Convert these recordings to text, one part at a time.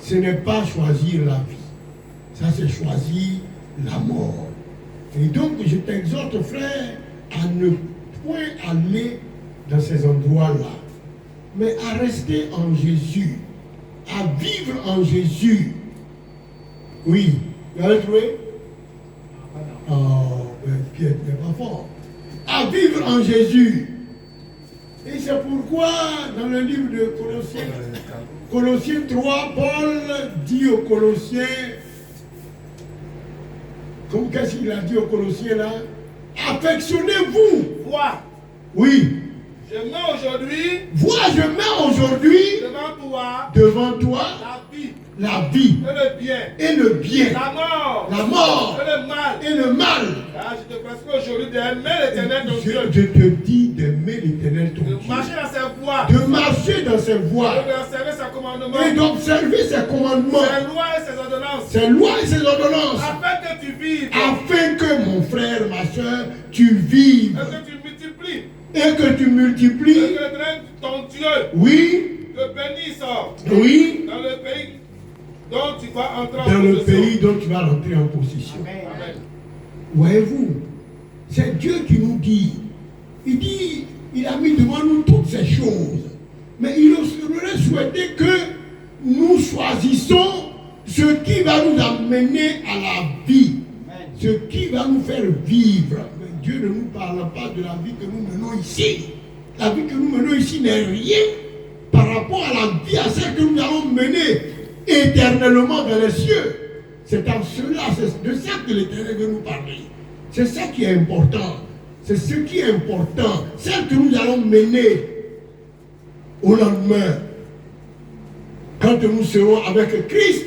ce n'est pas choisir la vie. Ça, c'est choisir la mort. Et donc, je t'exhorte, frère, à ne point aller dans ces endroits-là, mais à rester en Jésus, à vivre en Jésus. Oui, vous avez trouvé? Oh, Pierre n'est pas fort. À vivre en Jésus. Et c'est pourquoi, dans le livre de Colossiens 3, Paul dit aux Colossiens, comme qu'est-ce qu'il a dit aux Colossiens là? Affectionnez-vous. Vois. Oui. Je mets aujourd'hui. Vois, je mets aujourd'hui devant toi la vie et le bien, la mort et le mal. Ah, je te prescris aujourd'hui d'aimer l'Éternel ton Dieu. Je te dis d'aimer l'Éternel ton Dieu. De marcher dans ses voies. De marcher dans ses voies. Et d'observer ses commandements. Et d'observer ses commandements. Ses lois et ses ordonnances. Ses lois et ses ordonnances. Afin que tu vives. Afin que mon frère, ma soeur, tu vives. Et que tu multiplies. Et que tu multiplies. Et que ton Dieu. Oui. Te bénisse. Oui. Dans le pays dont tu vas entrer en possession. Dans le pays dont tu vas rentrer en possession. Amen. Voyez-vous, c'est Dieu qui nous dit. Il dit, il a mis devant nous toutes ces choses. Mais il aurait souhaité que nous choisissons ce qui va nous amener à la vie. Ce qui va nous faire vivre. Mais Dieu ne nous parle pas de la vie que nous menons ici. La vie que nous menons ici n'est rien par rapport à la vie, à celle que nous allons mener éternellement dans les cieux. C'est en cela, c'est de ça que l'Éternel veut nous parler. C'est ça qui est important. C'est ce qui est important. Celle que nous allons mener au lendemain, quand nous serons avec Christ.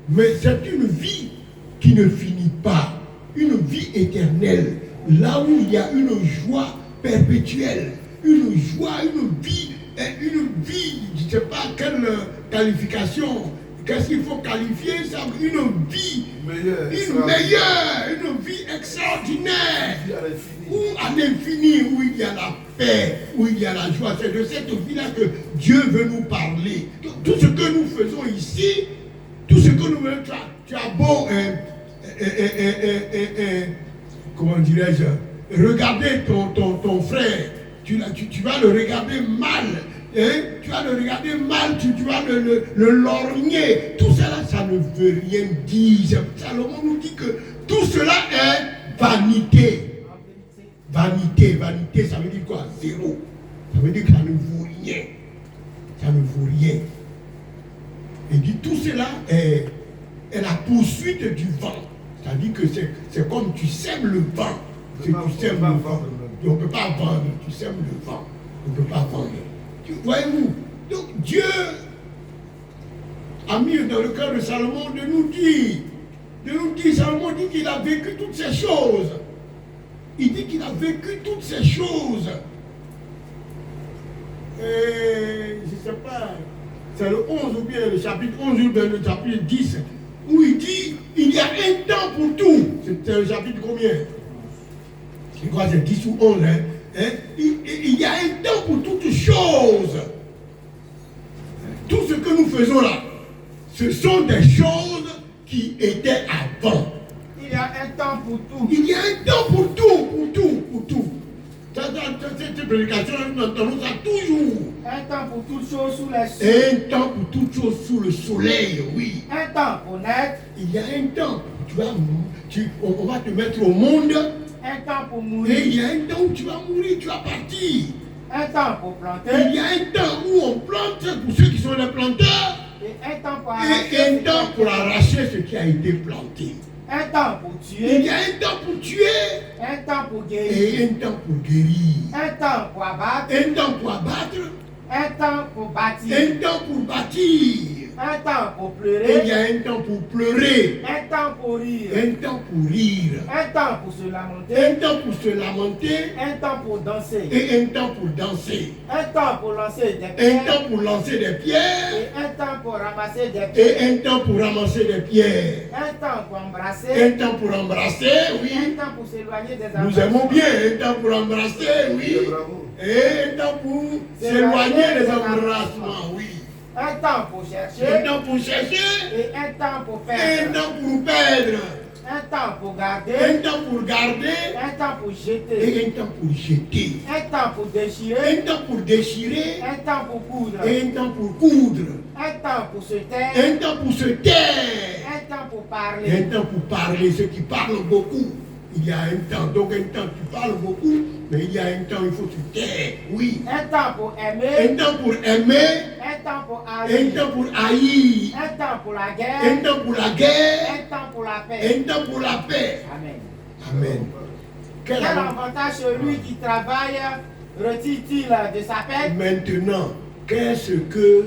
Mais c'est une vie qui ne finit pas. Une vie éternelle. Là où il y a une joie perpétuelle. Une joie, une vie, je ne sais pas quelle qualification. Qu'est-ce qu'il faut qualifier ça? Une vie meilleure, une vie extraordinaire, où à l'infini, où il y a la paix, où il y a la joie. C'est de cette vie-là que Dieu veut nous parler. Tout ce que nous faisons ici, tout ce que nous faisons, tu as beau, comment dirais-je, regarder ton frère, tu vas le regarder mal. Hein? Tu vas le regarder mal, tu vas le lorgner. Tout cela, ça ne veut rien dire. Salomon nous dit que tout cela est vanité. Vanité, ça veut dire quoi? Zéro. Ça veut dire que ça ne vaut rien. Ça ne vaut rien. Il dit tout cela est la poursuite du vent. C'est-à-dire que c'est comme tu sèmes le vent. Tu sèmes le vent. On ne peut pas vendre, tu sèmes le vent. On ne peut pas vendre. Voyez-vous, donc Dieu a mis dans le cœur de Salomon de nous dire, Salomon dit qu'il a vécu toutes ces choses. Il dit qu'il a vécu toutes ces choses. Et je ne sais pas, c'est le 11 ou bien le chapitre 11 ou bien le chapitre 10, où il dit, il y a un temps pour tout. C'est le chapitre combien? Je crois que c'est 10 ou 11, hein? Il y a un temps pour toutes choses. Tout ce que nous faisons là, ce sont des choses qui étaient avant. Il y a un temps pour tout. Il y a un temps pour tout. Cette prédication, nous entendons ça toujours. Un temps pour toutes choses sous les cieux. Un temps pour toutes choses sous le soleil, oui. Un temps pour naître. Il y a un temps. On va te mettre au monde. Un temps pour mourir. Et il y a un temps où tu vas mourir, tu vas partir. Un temps pour planter. Il y a un temps où on plante pour ceux qui sont les planteurs. Et un temps pour arracher ce qui a été planté. Un temps pour tuer. Il y a un temps pour tuer. Un temps pour guérir. Et un temps pour guérir. Un temps pour abattre. Un temps pour abattre. Un temps pour bâtir. Un temps pour bâtir. Un temps pour Et pleurer. il y a un temps pour pleurer. Un temps pour rire. Un temps pour rire. Un temps pour se lamenter. Un temps pour se lamenter. Un temps pour danser. Et un temps pour danser. Un temps pour lancer des Un pierres. temps pour lancer des pierres. Et un temps pour ramasser des Et pierres. un temps pour ramasser des pierres. Un temps pour embrasser. Un temps pour embrasser, oui. Un temps pour s'éloigner des Nous aimons bien. Un temps pour embrasser, oui. Et un temps pour s'éloigner des embrassements, oui. Un temps pour un chercher temps pour chercher, et un temps pour un perdre. temps pour perdre, Un temps pour un garder, temps pour garder un temps pour jeter. et un temps pour jeter, Un temps pour déchirer, un temps pour déchirer un temps pour coudre. et un temps pour coudre, Un temps pour se taire, un temps pour se taire, un temps pour et parler. un temps pour parler. Ceux qui parlent beaucoup, il y a un temps. Donc un temps tu parles beaucoup, mais il y a un temps il faut se taire. Oui. Un temps pour Un aimer, temps pour aimer, un temps pour un haïr. temps pour haïr, Un temps pour la un guerre, temps pour la guerre, un temps pour la paix. un temps pour la paix. Amen. Amen. Quel Quel avantage. avantage celui qui travaille retire-t-il de sa paix? Maintenant, qu'est-ce que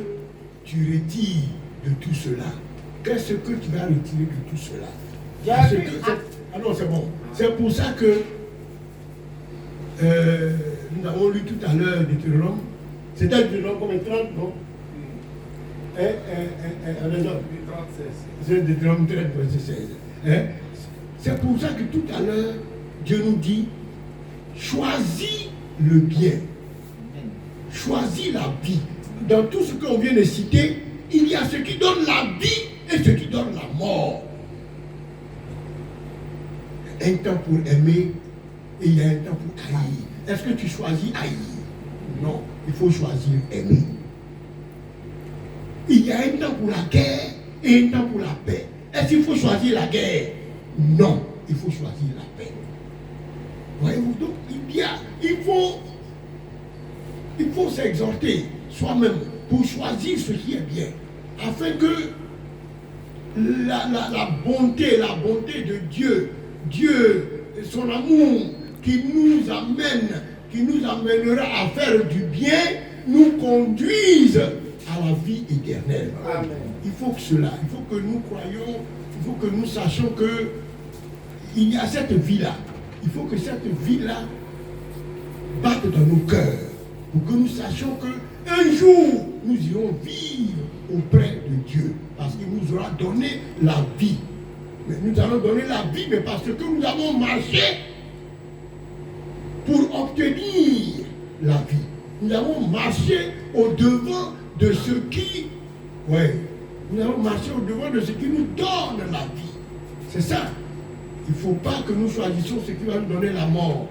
tu retires de tout cela? Qu'est-ce que tu vas retirer de tout cela? J'ai Parce vu- que ah non, c'est bon. C'est pour ça que nous avons lu tout à l'heure Deutéronome. C'était Deutéronome comme 30, non? Un exemple. C'est Deutéronome 30, verset 16. C'est pour ça que tout à l'heure, Dieu nous dit, choisis le bien. Choisis la vie. Dans tout ce qu'on vient de citer, il y a ce qui donne la vie et ce qui donne la mort. Un temps pour aimer et il y a un temps pour haïr. Est-ce que tu choisis haïr? Non, il faut choisir aimer. Il y a un temps pour la guerre et un temps pour la paix. Est-ce qu'il faut choisir la guerre? Non, il faut choisir la paix. Voyez-vous, donc il faut s'exhorter soi-même pour choisir ce qui est bien, afin que la bonté de Dieu, son amour qui nous amènera à faire du bien, nous conduise à la vie éternelle. Amen. Il faut que nous croyions, il faut que nous sachions que il y a cette vie-là. Il faut que cette vie-là batte dans nos cœurs, pour que nous sachions qu'un jour, nous irons vivre auprès de Dieu, parce qu'il nous aura donné la vie. Mais nous allons donner la vie, mais parce que nous avons marché pour obtenir la vie. Nous avons marché au-devant de ce qui... nous avons marché au-devant de ce qui nous donne la vie. C'est ça. Il ne faut pas que nous choisissions ce qui va nous donner la mort.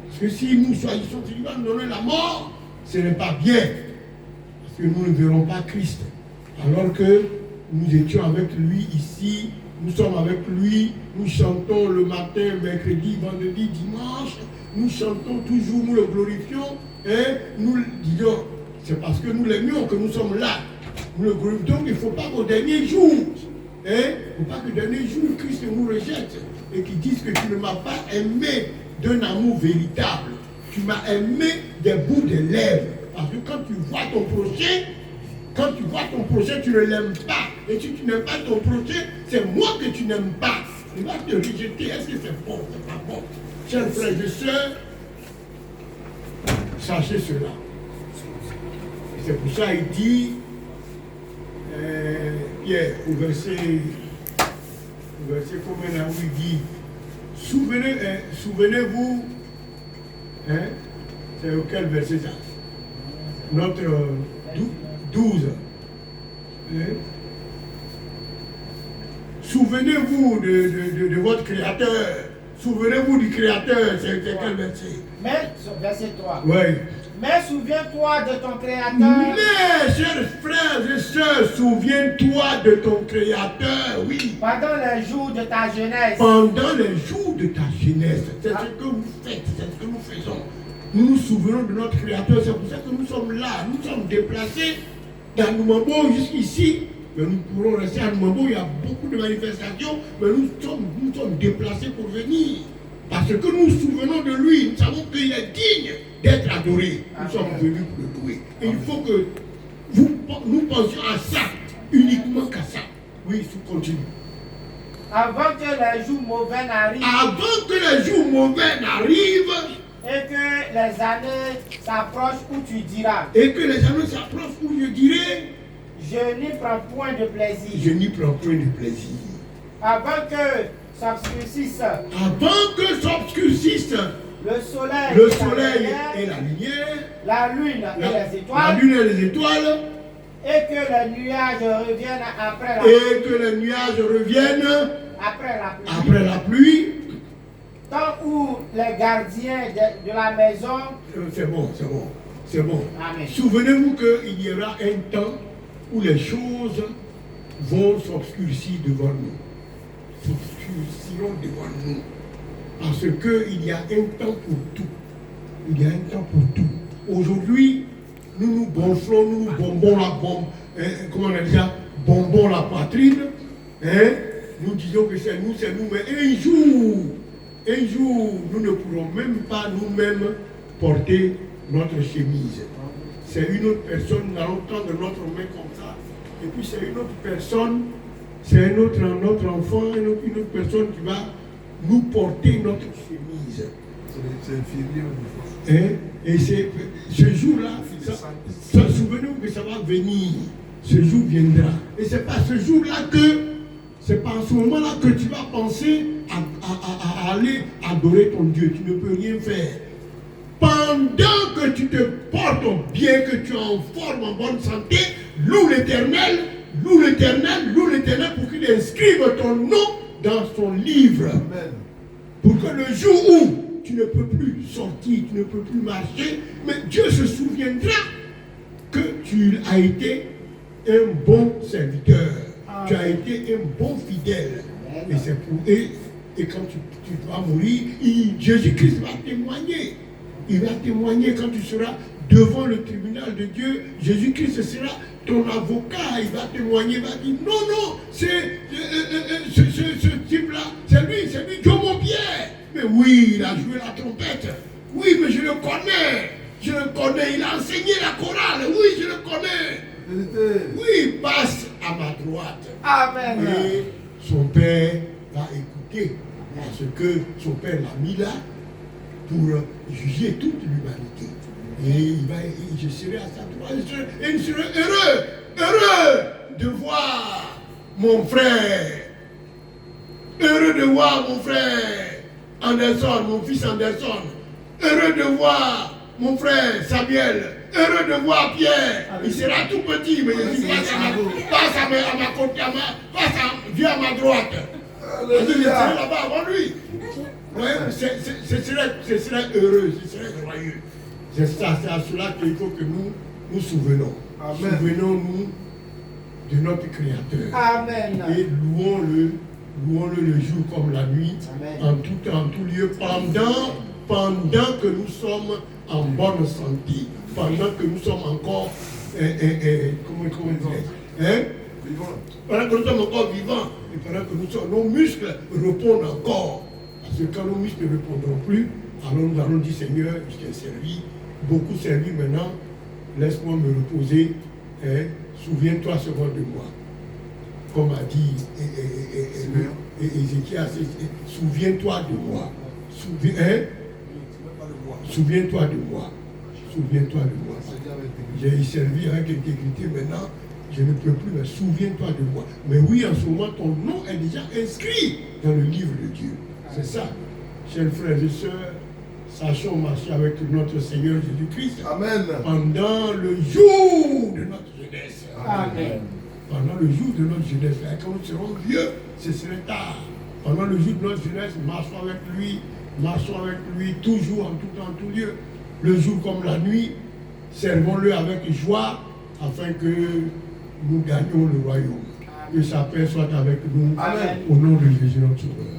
Parce que si nous choisissons ce qui va nous donner la mort, ce n'est pas bien. Parce que nous ne verrons pas Christ. Alors que nous étions avec lui ici, nous sommes avec lui, nous chantons le matin, mercredi, vendredi, dimanche, nous chantons toujours, nous le glorifions, et nous le disons, c'est parce que nous l'aimions que nous sommes là. Nous le glorifions, donc il ne faut pas qu'au dernier jour, il ne faut pas qu'au dernier jour, Christ nous rejette et qu'il dise que tu ne m'as pas aimé d'un amour véritable. Tu m'as aimé des bouts de lèvres. Parce que quand tu vois ton prochain, tu ne l'aimes pas. Et si tu n'aimes pas ton prochain, c'est moi que tu n'aimes pas. Il va te rejeter. Est-ce que c'est bon? C'est pas bon. Chers frères et sœurs, sachez cela. Et c'est pour ça qu'il dit, Pierre, au verset combien là où il dit, souvenez-vous, c'est auquel verset ça? Notre 12. Souvenez-vous de votre Créateur. Souvenez-vous du Créateur. C'est quel verset? Mais, verset 3. Oui. Mais souviens-toi de ton Créateur. Mais, chers frères et sœurs, souviens-toi de ton Créateur, oui. Pendant les jours de ta jeunesse. Pendant les jours de ta jeunesse. C'est ce que vous faites, c'est ce que nous faisons. Nous nous souvenons de notre Créateur, c'est pour ça que nous sommes là. Nous sommes déplacés dans Noumambo jusqu'ici. Mais nous pourrons rester à Noumambo, il y a beaucoup de manifestations, mais nous sommes déplacés pour venir. Parce que nous nous souvenons de lui, nous savons qu'il est digne d'être adoré. Nous sommes venus pour le louer. Et il faut que nous pensions à ça, uniquement qu'à ça. Oui, il faut continuer. Avant que les jours mauvais n'arrivent. Avant que les jours mauvais n'arrivent. Et que les années s'approchent où tu diras. Et que les années s'approchent où je dirai. Je n'y prends point de plaisir. Je n'y prends point de plaisir. Avant que s'obscurcisse. Avant que s'obscurcisse. Le soleil et la lumière. La lune et les étoiles. La lune et les étoiles. Et que le nuage revienne après la Et que les nuages reviennent après la pluie. après la pluie. Tant où les gardiens de la maison. C'est bon, c'est bon, c'est bon. Amen. Souvenez-vous qu'il y aura un temps où les choses vont s'obscurcir devant nous. S'obscurciront devant nous. Parce qu'il y a un temps pour tout. Il y a un temps pour tout. Aujourd'hui, nous nous gonflons, nous nous bombons la bombe, comment on dit ça, bombons la poitrine. Hein? Nous disons que c'est nous, mais un jour, nous ne pourrons même pas nous-mêmes porter notre chemise. C'est une autre personne, nous allons tendre notre main comme ça, et puis c'est une autre personne, c'est un autre enfant, une autre personne qui va nous porter notre chemise. C'est infirmier au Hein? Et c'est ce jour-là, souvenez-vous que ça va venir. Ce jour viendra. Et c'est pas ce jour-là c'est pas en ce moment-là que tu vas penser à aller adorer ton Dieu. Tu ne peux rien faire. Pendant que tu te portes bien, que tu es en forme, en bonne santé, loue l'Éternel pour qu'il inscrive ton nom dans son livre. Amen. Pour que le jour où tu ne peux plus sortir, tu ne peux plus marcher, mais Dieu se souviendra que tu as été un bon serviteur. Tu as été un bon fidèle. Et c'est pour eux. Et quand tu vas mourir, Jésus-Christ va témoigner. Il va témoigner quand tu seras devant le tribunal de Dieu. Jésus-Christ sera ton avocat. Il va témoigner, il va dire non, c'est ce type-là, c'est lui, Jomo Pierre. Mais oui, il a joué la trompette. Oui, mais je le connais. Il a enseigné la chorale. Oui, je le connais. Oui, passe à ma droite. Amen. Et son père va écouter. Parce que son père l'a mis là pour juger toute l'humanité. Et je serai à sa droite. Et je serai heureux de voir mon frère. Heureux de voir mon frère Anderson, mon fils Anderson. Heureux de voir mon frère Samuel. Heureux de voir Pierre. Il sera tout petit, mais je dis passe à ma côté, viens à ma droite. Je serai là-bas avant lui. Ouais, ce serait heureux, ce serait joyeux. C'est à cela qu'il faut que nous nous souvenons. Amen. Souvenons-nous de notre Créateur. Amen. Et louons-le le jour comme la nuit, Amen. en tout lieu, pendant que nous sommes en bonne santé, pendant que nous sommes encore, comment dire, hein? Pendant que nous sommes encore vivants, et pendant que nos muscles répondent encore. Parce que quand nos muscles ne répondront plus, alors nous allons dire Seigneur, je t'ai servi, beaucoup servi maintenant, laisse-moi me reposer, hein? Souviens-toi seulement de moi. Comme a dit Ézéchias, souviens-toi de moi. Souviens-toi de moi. Souviens-toi de moi. J'ai servi avec intégrité maintenant, je ne peux plus, mais souviens-toi de moi. Mais oui, en ce moment, ton nom est déjà inscrit dans le livre de Dieu. C'est ça. Chers frères et sœurs, sachons marcher avec notre Seigneur Jésus-Christ. Amen. Pendant le jour de notre jeunesse. Amen. Pendant le jour de notre jeunesse. Et quand nous serons vieux, ce serait tard. Pendant le jour de notre jeunesse, marchons avec lui toujours, en tout temps, en tout lieu. Le jour comme la nuit, servons-le avec joie afin que nous gagnions le royaume. Que sa paix soit avec nous. Amen. Au nom de Jésus notre Sauveur.